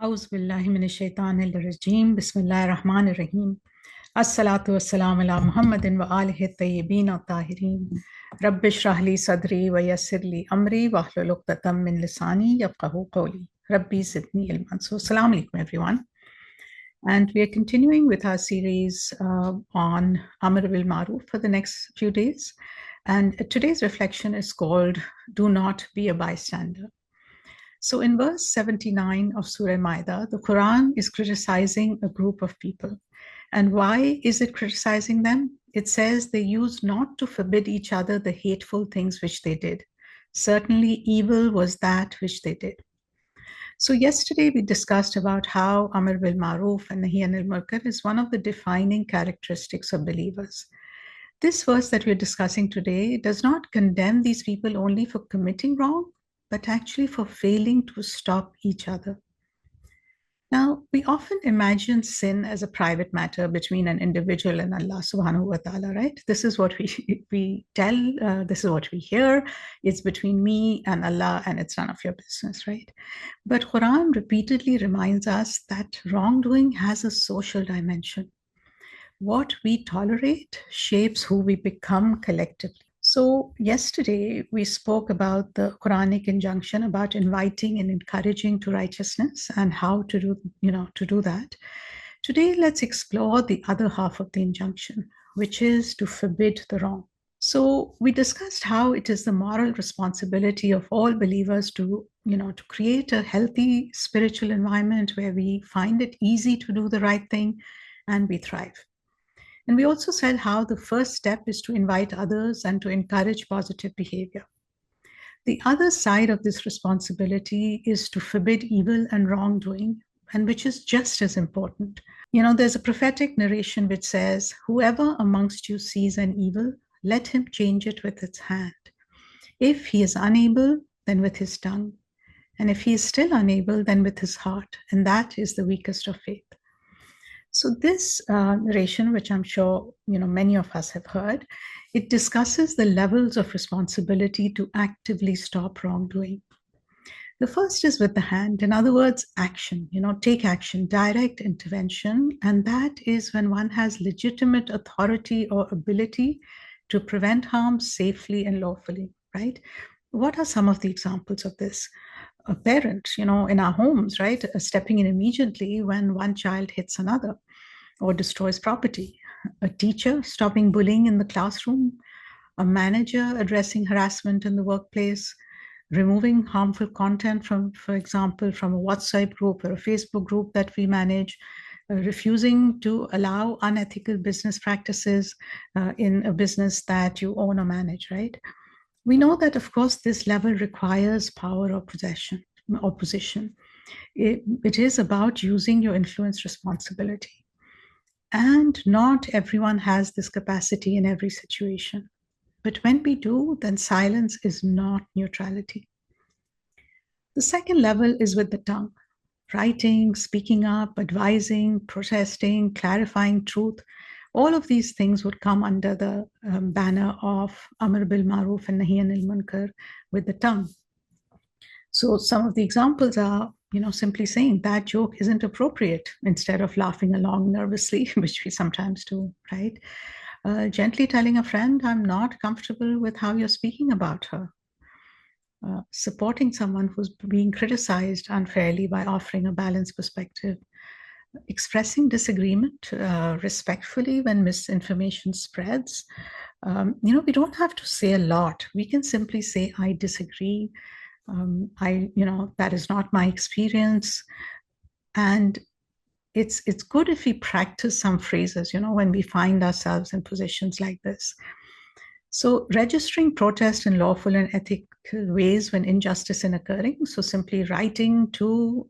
A'udhu billahi minash shaitanir rajim. Bismillahir Rahmanir Rahim. As-salatu was-salam ala Muhammadin wa alihi at-tayyibin at-tahirin. Rabbi shrah li sadri wa yassir li amri wa hlul 'uqdatam min lisani yafqahu qawli. Rabbi zidni ilman. So, assalamu alaikum everyone. And we are continuing with our series on Amr bil Maruf for the next few days. And today's reflection is called Do Not Be a Bystander. So in verse 79 of Surah Maida, the Qur'an is criticizing a group of people. And why is it criticizing them? It says they used not to forbid each other the hateful things which they did. Certainly evil was that which they did. So yesterday we discussed about how Amr bil Maruf and Nahi anil Munkar is one of the defining characteristics of believers. This verse that we're discussing today does not condemn these people only for committing wrong, but actually for failing to stop each other. Now, we often imagine sin as a private matter between an individual and Allah subhanahu wa ta'ala, right? This is what we tell, this is what we hear. It's between me and Allah and it's none of your business, right? But Quran repeatedly reminds us that wrongdoing has a social dimension. What we tolerate shapes who we become collectively. So yesterday we spoke about the Quranic injunction about inviting and encouraging to righteousness and how to do that. Today let's explore the other half of the injunction, which is to forbid the wrong. So we discussed how it is the moral responsibility of all believers to create a healthy spiritual environment where we find it easy to do the right thing and we thrive. And we also said how the first step is to invite others and to encourage positive behavior. The other side of this responsibility is to forbid evil and wrongdoing, and which is just as important. There's a prophetic narration which says, "Whoever amongst you sees an evil, let him change it with his hand. If he is unable, then with his tongue. And if he is still unable, then with his heart. And that is the weakest of faith." So this narration, which I'm sure many of us have heard, it discusses the levels of responsibility to actively stop wrongdoing. The first is with the hand. In other words, action, take action, direct intervention. And that is when one has legitimate authority or ability to prevent harm safely and lawfully, right? What are some of the examples of this? A parent, in our homes, right, stepping in immediately when one child hits another or destroys property. A teacher stopping bullying in the classroom. A manager addressing harassment in the workplace. Removing harmful content from, for example, from a WhatsApp group or a Facebook group that we manage. Refusing to allow unethical business practices in a business that you own or manage, right? We know that, of course, this level requires power or position. It is about using your influence responsibly. And not everyone has this capacity in every situation. But when we do, then silence is not neutrality. The second level is with the tongue. Writing, speaking up, advising, protesting, clarifying truth. All of these things would come under the banner of Amr bil Maruf and Nahi anil Munkar with the tongue. So some of the examples are, simply saying that joke isn't appropriate instead of laughing along nervously, which we sometimes do, right? Gently telling a friend, "I'm not comfortable with how you're speaking about her." Supporting someone who's being criticized unfairly by offering a balanced perspective. Expressing disagreement respectfully when misinformation spreads. We don't have to say a lot. We can simply say, "I disagree. That is not my experience." And it's good if we practice some phrases, when we find ourselves in positions like this. So registering protest in lawful and ethical ways when injustice is occurring. So simply writing to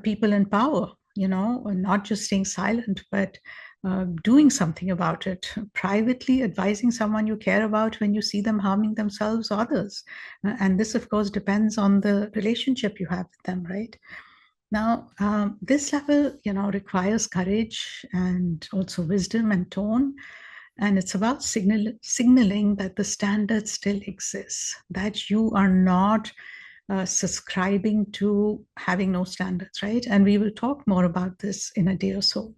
people in power, not just staying silent, but doing something about it, privately advising someone you care about when you see them harming themselves or others. And this, of course, depends on the relationship you have with them, right? Now, this level, requires courage and also wisdom and tone. And it's about signaling that the standard still exists, that you are not subscribing to having no standards, right? And we will talk more about this in a day or so.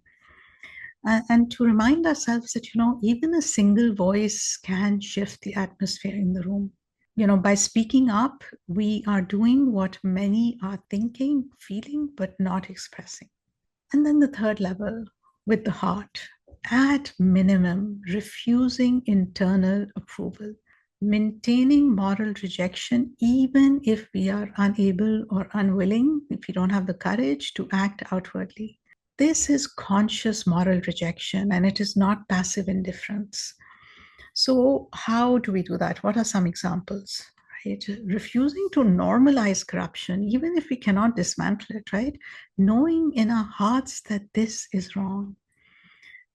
And to remind ourselves that, even a single voice can shift the atmosphere in the room. By speaking up, we are doing what many are thinking, feeling, but not expressing. And then the third level, with the heart, at minimum, refusing internal approval, maintaining moral rejection, even if we are unable or unwilling, if we don't have the courage to act outwardly. This is conscious moral rejection, and it is not passive indifference. So, how do we do that? What are some examples? Right? Refusing to normalize corruption, even if we cannot dismantle it, right? Knowing in our hearts that this is wrong.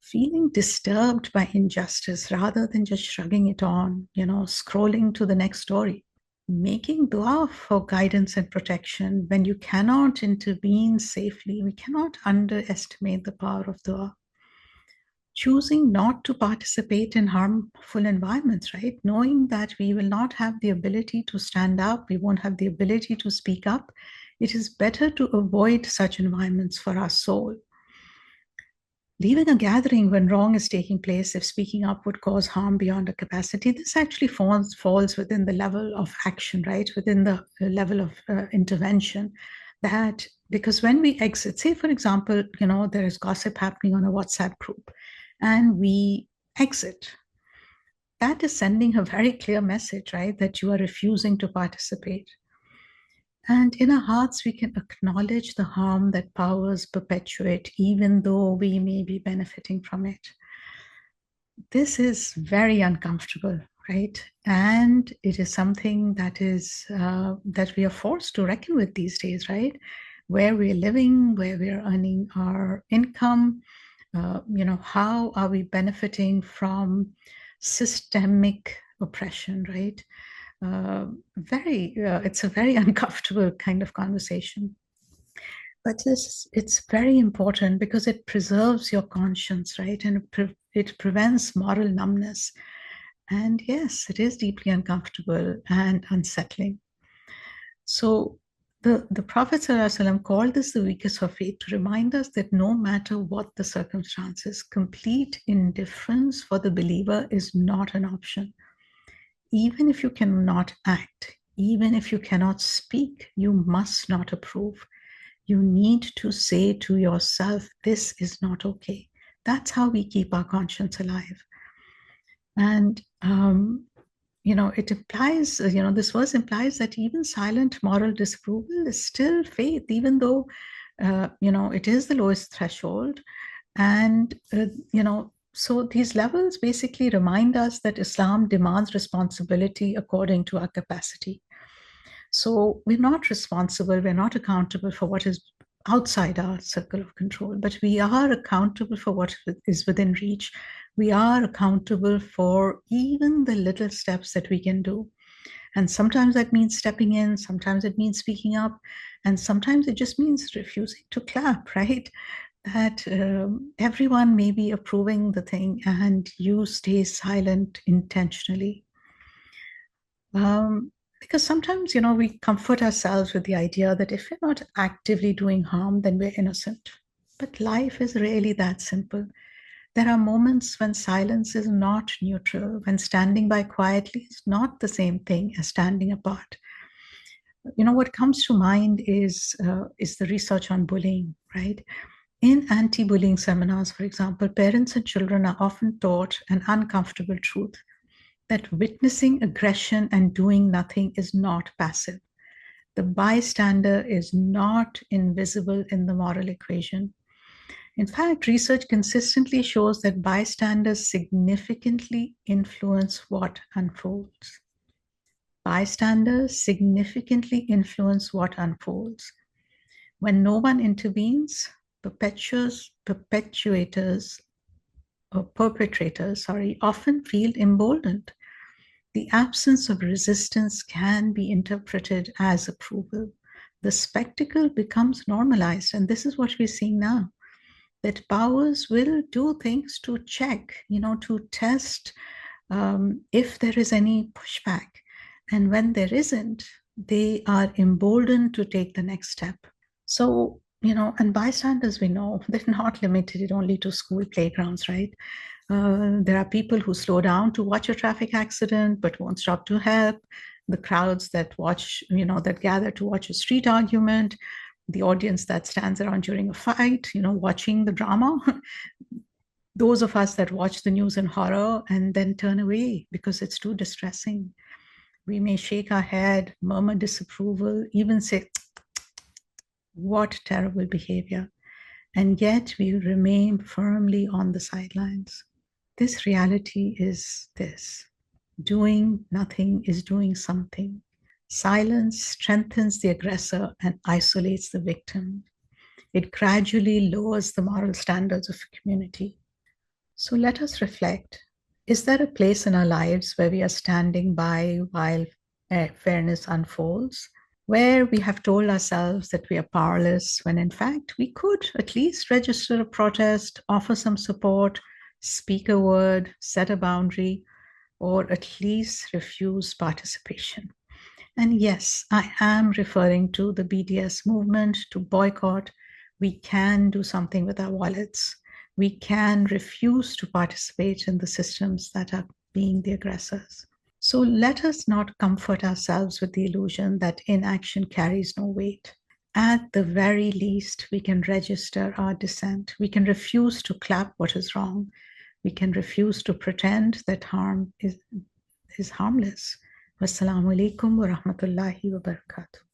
Feeling disturbed by injustice rather than just shrugging it on, scrolling to the next story. Making dua for guidance and protection when you cannot intervene safely. We cannot underestimate the power of dua. Choosing not to participate in harmful environments, right? Knowing that we will not have the ability to stand up, we won't have the ability to speak up. It is better to avoid such environments for our soul. Leaving a gathering when wrong is taking place, if speaking up would cause harm beyond a capacity, this actually falls within the level of action, right? Within the level of intervention. That because when we exit, say for example, there is gossip happening on a WhatsApp group, and we exit, that is sending a very clear message, right? That you are refusing to participate. And in our hearts, we can acknowledge the harm that powers perpetuate, even though we may be benefiting from it. This is very uncomfortable, right? And it is something that is that we are forced to reckon with these days, right? Where we're living, where we're earning our income, how are we benefiting from systemic oppression, right? It's a very uncomfortable kind of conversation. But it's very important because it preserves your conscience, right? And it prevents moral numbness. And yes, it is deeply uncomfortable and unsettling. So the Prophet ﷺ called this the weakest of faith to remind us that no matter what the circumstances, complete indifference for the believer is not an option. Even if you cannot act, even if you cannot speak, you must not approve. You need to say to yourself, this is not okay. That's how we keep our conscience alive. And it implies, this verse implies that even silent moral disapproval is still faith, even though, it is the lowest threshold. And, so these levels basically remind us that Islam demands responsibility according to our capacity. So we're not responsible, we're not accountable for what is outside our circle of control, but we are accountable for what is within reach. We are accountable for even the little steps that we can do. And sometimes that means stepping in, sometimes it means speaking up, and sometimes it just means refusing to clap, right? That everyone may be approving the thing and you stay silent intentionally. Because sometimes, we comfort ourselves with the idea that if we're not actively doing harm, then we're innocent. But life is really that simple. There are moments when silence is not neutral, when standing by quietly is not the same thing as standing apart. What comes to mind is the research on bullying, right? In anti-bullying seminars, for example, parents and children are often taught an uncomfortable truth that witnessing aggression and doing nothing is not passive. The bystander is not invisible in the moral equation. In fact, research consistently shows that bystanders significantly influence what unfolds. Bystanders significantly influence what unfolds. When no one intervenes, perpetrators often feel emboldened. The absence of resistance can be interpreted as approval. The spectacle becomes normalized, and this is what we're seeing now, that powers will do things to check, to test if there is any pushback. And when there isn't, they are emboldened to take the next step. So, and bystanders, we know, they're not limited only to school playgrounds, right? There are people who slow down to watch a traffic accident but won't stop to help. The crowds that watch, that gather to watch a street argument, the audience that stands around during a fight, watching the drama. Those of us that watch the news in horror and then turn away because it's too distressing. We may shake our head, murmur disapproval, even say, what terrible behavior. And yet we remain firmly on the sidelines. This reality is this: doing nothing is doing something. Silence strengthens the aggressor and isolates the victim. It gradually lowers the moral standards of a community. So let us reflect. Is there a place in our lives where we are standing by while fairness unfolds? Where we have told ourselves that we are powerless when in fact we could at least register a protest, offer some support, speak a word, set a boundary, or at least refuse participation. And yes, I am referring to the BDS movement, to boycott. We can do something with our wallets. We can refuse to participate in the systems that are being the aggressors. So let us not comfort ourselves with the illusion that inaction carries no weight. At the very least, we can register our dissent. We can refuse to clap what is wrong. We can refuse to pretend that harm is harmless. Wassalamu alaikum wa rahmatullahi wa barakatuh.